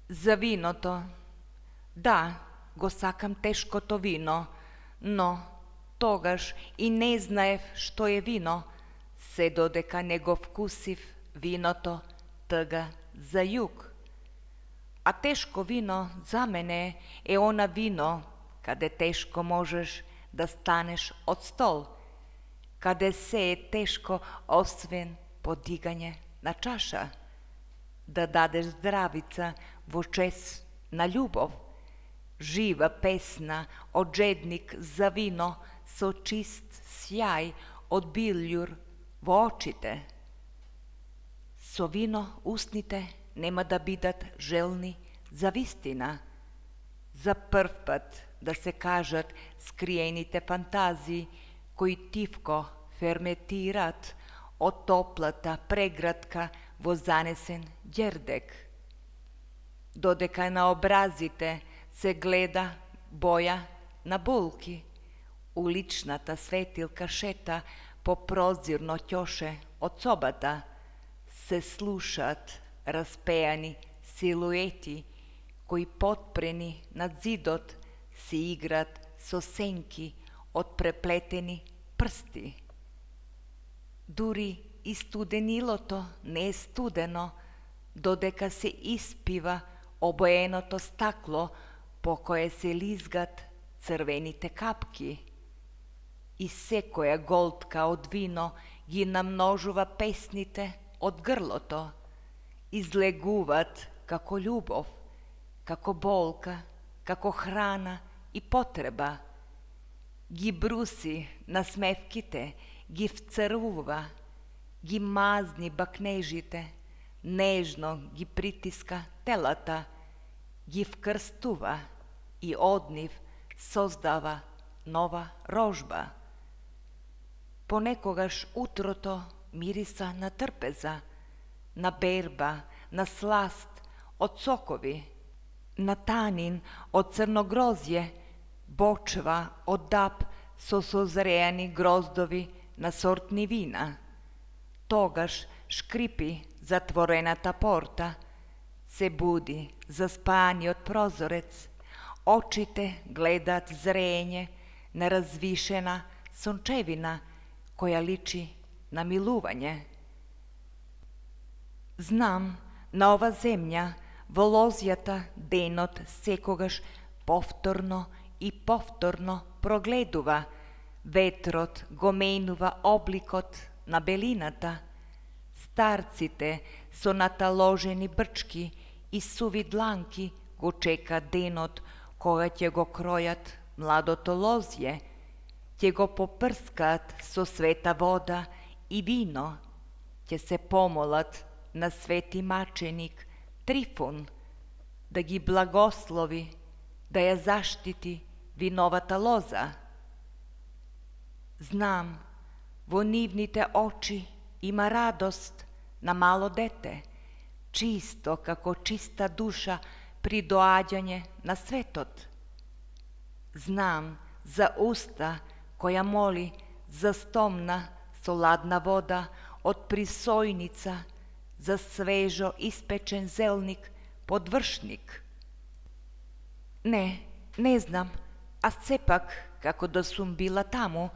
Za vino to, da, go sakam teško to vino, no, togaš i ne znajev što je vino, se dodeka nego vkusiv vino to, tega za jug. A teško vino za mene je ona vino, kada teško možeš da staneš od stol, kada se je teško osven podiganje na čaša, da dadeš zdravica vočes na ljubov, živa pesna od žednik za vino so čist sjaj od biljur v očite. So vino usnite nema da bidat želni za vistina, za prv pat da se kažat skrijenite fantaziji koji tivko fermentirat od toplata pregratka vo zanesen djerdek. Dodeka na obrazite se gleda boja na bulki, uličnata svetilka šeta po prozirno ćoše od sobata, se slušat raspejani silueti koji potpreni nad zidot si igrat so senki od prepleteni prsti. Duri i studenilo to ne studeno, dodeka se ispiva obojeno to staklo po koje se lizgat crvenite kapki. I se koja goldka od vino gi namnožuva pesnite od grloto, izleguvat kako ljubov, kako bolka, kako hrana i potreba, gi brusi na smevkite, gi vcrvuva, gi mazni baknežite, nežno gi pritiska telata, gi vkrstuva i odniv sozdava nova rožba. Ponekogaš utroto mirisa na trpeza, na berba, na slast od sokovi, na tanin od crnogrozje, bočeva od dap so sozrejani grozdovi na sortni vina. Togaš škripi zatvorenata porta, se budi zaspani od prozorec, očite gledat zrenje nerazvišena sončevina koja liči na miluvanje. Znam, na ova zemlja volozjata denot sekogaš povtorno i povtorno progleduva, vetrot gomenuva oblikot na belinata, starcite so nataloženi brčki i suvi dlanki go čeka denot koga će go krojat mladotolozje, će go poprskat so sveta voda i vino, će se pomolat na sveti mačenik Trifun, da gi blagoslovi, da je zaštiti vinovata loza. Znam, vo nivnite oči ima radost na malo dete, čisto kako čista duša pri doađanje na svetot. Znam za usta koja moli za stomna soladna voda od prisojnica, za svežo ispečen zelnik podvršnik. Ne znam, a sepak kako da sum bila tamo,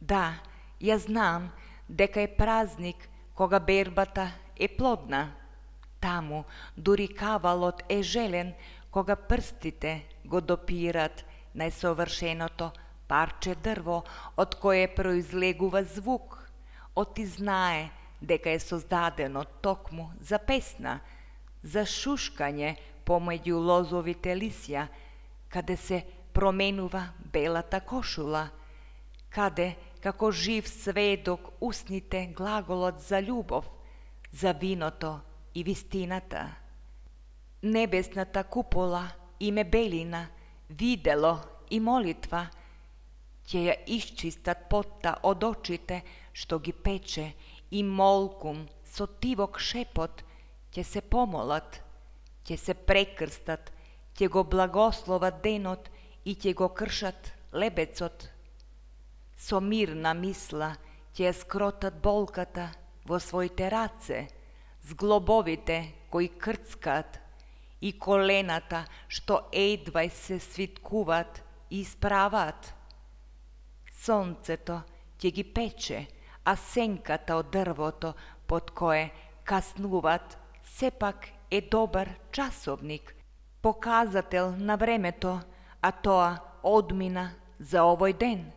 da, ja znam deka je praznik koga berbata je plodna, tamo duri kavalot je želen koga prstite go dopirat najsovršenoto parče drvo od koje proizleguva zvuk, oti znaje deka je sozdadeno tokmu za pesna, za šuškanje pomeđu lozovite lisja, kade se promenuva belata košula, kade kako živ svedok usnite glagolot za ljubov, za vinoto i vistinata. Nebesnata kupola ime belina, videlo i molitva, će ja iščistat potta od očite što gi peče i molkum sotivog šepot će se pomolat, će se prekrstat, će go blagoslovat denot i će go kršat lebecot. So mirna misla će skrotat bolkata vo svoj terace, zglobovite koji krckat i kolenata što edvaj se svitkuvat i ispravat. Soncето ќе ги пече, а сенката од дрвото под кое каснуват сепак е добар часовник, показател на времето, а тоа одмина за овој ден.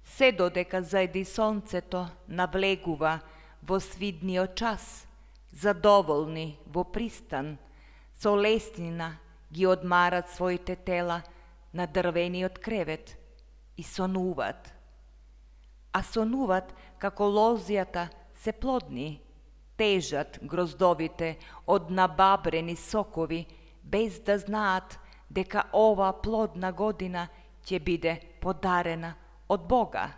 Се додека зајди сонцето навлегува во свидниот час, задоволни во пристан, со леснина ги одмарат своите тела на дрвениот кревет и сонуват. А сонуват како лозјата се плодни, тежат гроздовите од набабрени сокови, без да знаат дека ова плодна година ќе биде подарена од Бога.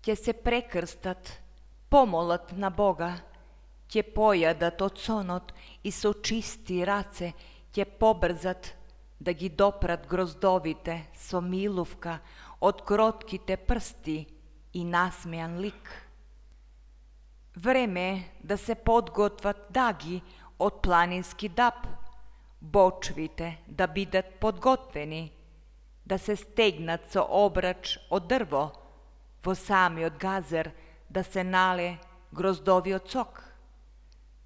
Ќе се прекрстат, помолат на Бога, ќе појадат од сонот и со чисти раце ќе побрзат да ги допрат гроздовите со милувка од кротките прсти и насмеан лик. Време е да се подготват даги од планински даб, бочвите да бидат подготвени, да се стегнат со обрач од дрво, во самиот газер да се нале гроздовиот сок.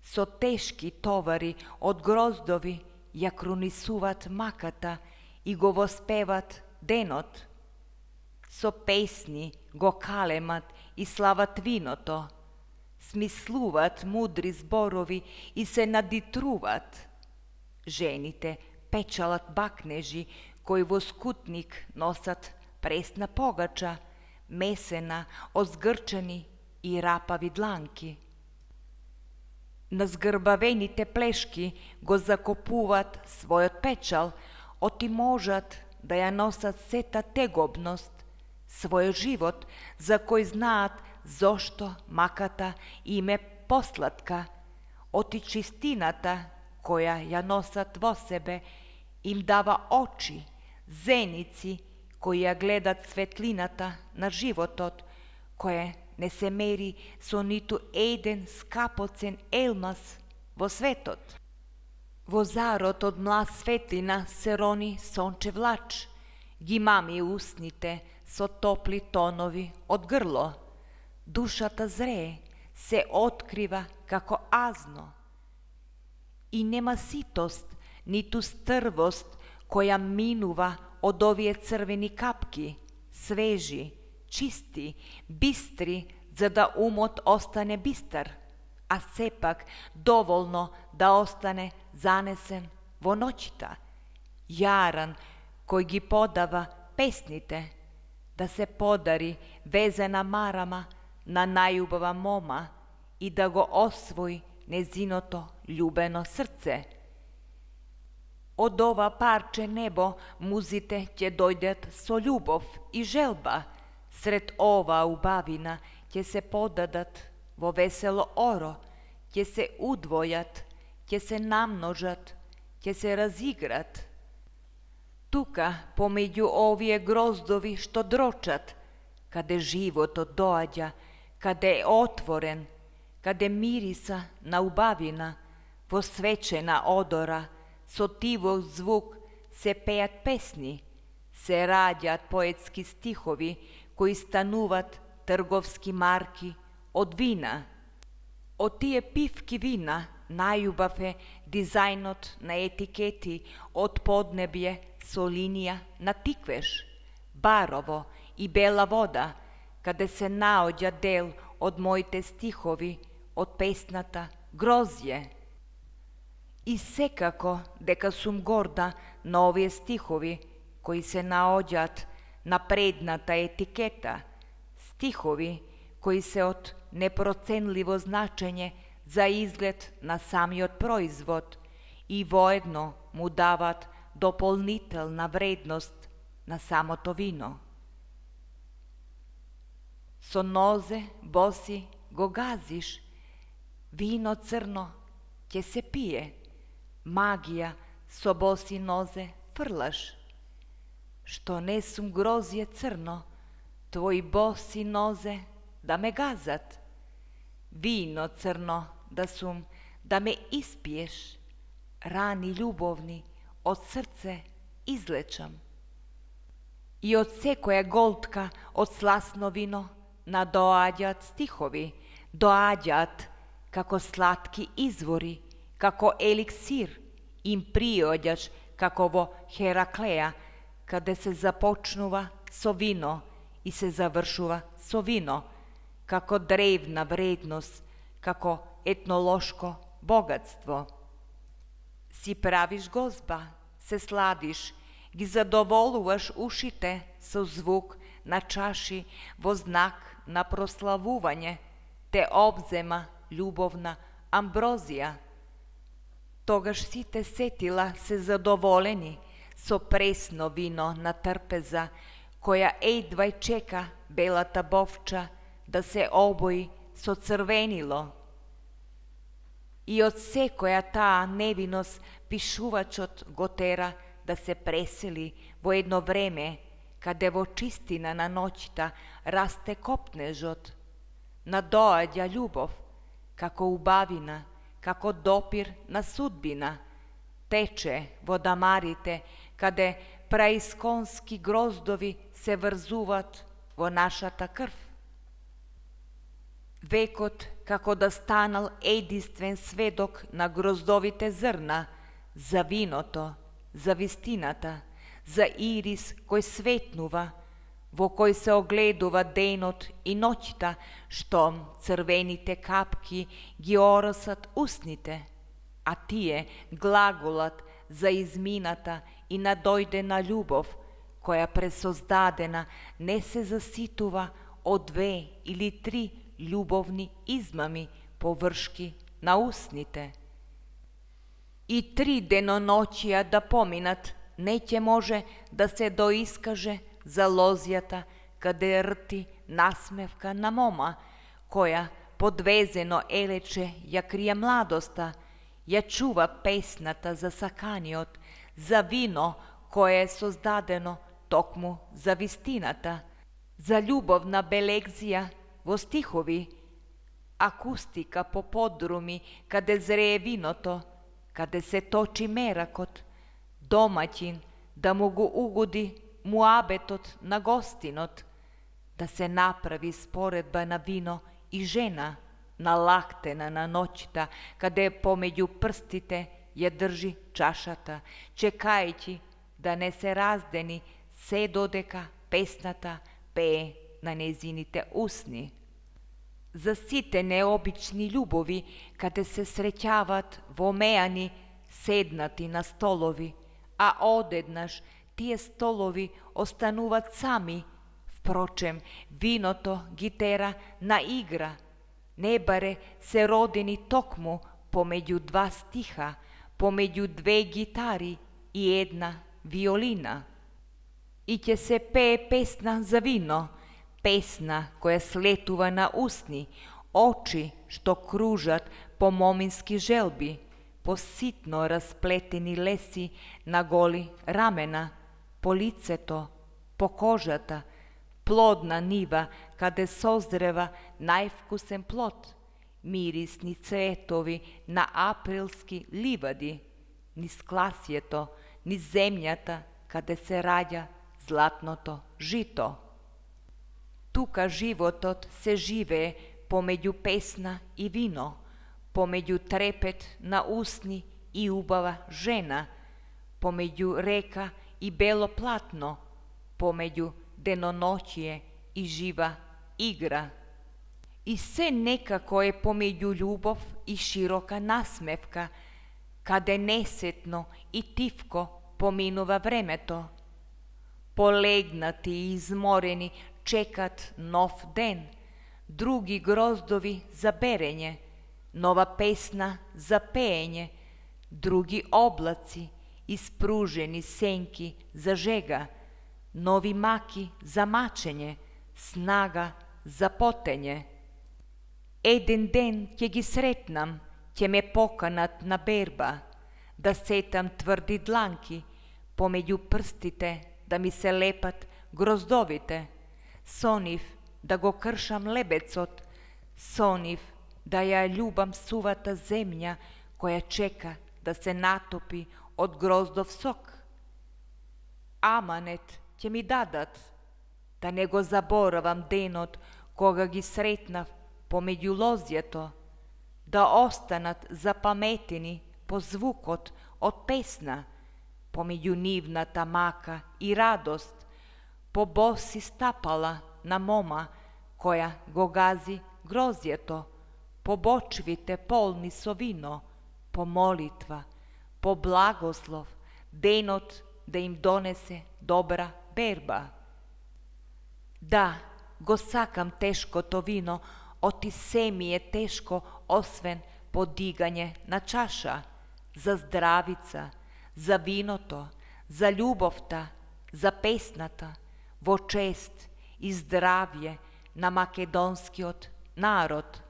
Со тешки товари од гроздови ја крунисуват маката и го воспеват денот. Со песни го калемат и слават виното, смислуват мудри зборови и се надитруват. Жените печалат бакнежи кои во скутник носат пресна погача, месена од згрчени и рапави дланки. На згрбавените плешки го закопуват својот печал, оти можат да ја носат сета тегобност, својот живот, за кој знаат зошто маката им е посладка, оти чистината која ја носат во себе им дава очи, зеници кои ја гледат светлината на животот, кое не се мери со ниту еден скапоцен елмаз во светот. Во зарот од млад светлина се рони сончев лач, ги мами усните со топли тонови од грло. Душата зрее, се открива како азно. И нема ситост, ниту стрвост која минува од овие црвени капки, свежи, чисти, бистри, за да умот остане бистар, а сепак доволно да остане занесен во ноќта. Јаран кој ги подава песните, да се подари везена марама на најубава мома и да го освои незиното љубено срце. Од ова парче небо музите ќе дојдат со љубов и желба, сред ова убавина ќе се подадат во весело оро, ќе се удвојат, ќе се намножат, ќе се разиграт. Тука, помеѓу овие гроздови што дрочат, каде животот доаѓа, каде е отворен, каде мириса на убавина, во свечена одора, со тивок звук се пеат песни, се раѓаат поетски стихови кои стануват трговски марки од вина. Од тие пивки вина најубав е дизајнот на етикети од поднебје со линија на тиквеш, барово и бела вода, каде се наоѓа дел од моите стихови од песната Грозје. И секако дека сум горда на овие стихови кои се наоѓаат на предната етикета, стихови кои се од непроценливо значење за изглед на самиот производ и воедно му дават дополнителна вредност на самото вино. Со нозе боси го газиш, вино црно ќе се пие, магија со боси нозе фрлаш. Што не сум грозје црно, твои боси нозе да ме газат. Вино црно да сум, да ме испиеш, rani ljubovni od srce izlečam. I od sekoja goltka, od slasno vino, nadoađat stihovi, doađat kako slatki izvori, kako eliksir, im priođaš kakovo Herakleja, kada se započnuva so vino i se završuva so vino, kako drevna vrednost, kako etnološko bogatstvo. Si praviš gozba, se sladiš, gi zadovoluvaš ušite so zvuk na čaši, vo znak na proslavuvanje, te obzema ljubovna ambrozija. Togaš si te setila se zadovoljeni, so presno vino na trpeza, koja ejdvaj čeka belata bovča, da se oboji so crvenilo. I od sekoja ta nevinost pišuvač od gotera, da se preseli vo jedno vreme, kada vo čistina na noćta raste kopnežot, nadoađa ljubov, kako ubavina, kako dopir na sudbina, teče voda marite, kada praiskonski grozdovi se vrzuvat vo našata krv. Vekot, kako da stanal edistven svedok na grozdovite zrna, za vinoto, za vistinata, za iris koji svetnuva, vo koji se ogleduva denot i noćta, štom crvenite kapki gi orosat usnite, a tije glagolat za izminata i nadojdena ljubov, koja presozdadena ne se zasituva od 2 ili 3 ljubovni izmami površki na usnite. I 3 denonoćija da pominat neće može da se doiskaže za lozjata kada je rti nasmevka na moma, koja podvezeno eleče ja krija mladosta, ja čuva pesnata za sakaniot, za vino koje je sozdadeno tokmu za vistinata, za ljubovna belegzija vo stihovi, akustika po podrumi kada zreje vinoto, kada se toči merakot, domaćin da mogu ugodi muabetot na gostinot, da se napravi sporedba na vino i žena, nalaktena na noćta, kada je pomeđu prstite je drži čašata, čekajući da ne se razdeni se dodeka pesnata peje na nezinite usni. Za site neobični ljubovi, kada se srećavat vomejani sednati na stolovi, a odednaš tije stolovi ostanuvat sami, vpročem vinoto gitera na igra, ne bare se rodini tokmu pomeđu 2 stiha, pomeđu 2 gitari i 1 violina. I će se peje pesna za vino, pesna koja sletuva na usni, oči što kružat po mominski želbi, po sitno raspleteni lesi na goli ramena, po liceto, po kožata, plodna niva kada sozreva najvkusen plot, mirisni cvetovi na aprilski livadi, ni sklasjeto, ni zemljata kada se rađa zlatnoto žito. Tuka životot se žive pomeđu pesna i vino, pomeđu trepet na usni i ubava žena, pomeđu reka i belo platno, pomeđu denonoćije i živa igra. I sve nekako je pomeđu ljubov i široka nasmevka, kada je nesetno i tivko pominuva vremeto. Polegnati i izmoreni čekat nov den, drugi grozdovi za berenje, nova pesna za pejenje, drugi oblaci, ispruženi senki za žega, novi maki za mačenje, snaga za potenje. Eden den ќе ги sretnam, ќе me pokanat na berba, da setam tvrdi dlanki, pomeđu prstite da mi se lepat grozdovite, soniv da go kršam lebecot, soniv da ja ljubam suvata zemlja koja čeka da se natopi od grozdov sok. Amanet će mi dadat, da nego zaboravam denot koga gi sretnav pomeđu lozjeto, da ostanat zapameteni po zvukot od pesna, pomeđu nivnata maka i radost, po bosi stapala na moma koja go gazi grozjeto, po bočvite polni sovino, po molitva, po blagoslov, denot da im donese dobra berba. Da, go sakam teško to vino, oti se mi je teško osven podiganje na čaša, za zdravica, za vinoto, za ljubovta, za pesnata, vo čest i zdravje na makedonski od narod.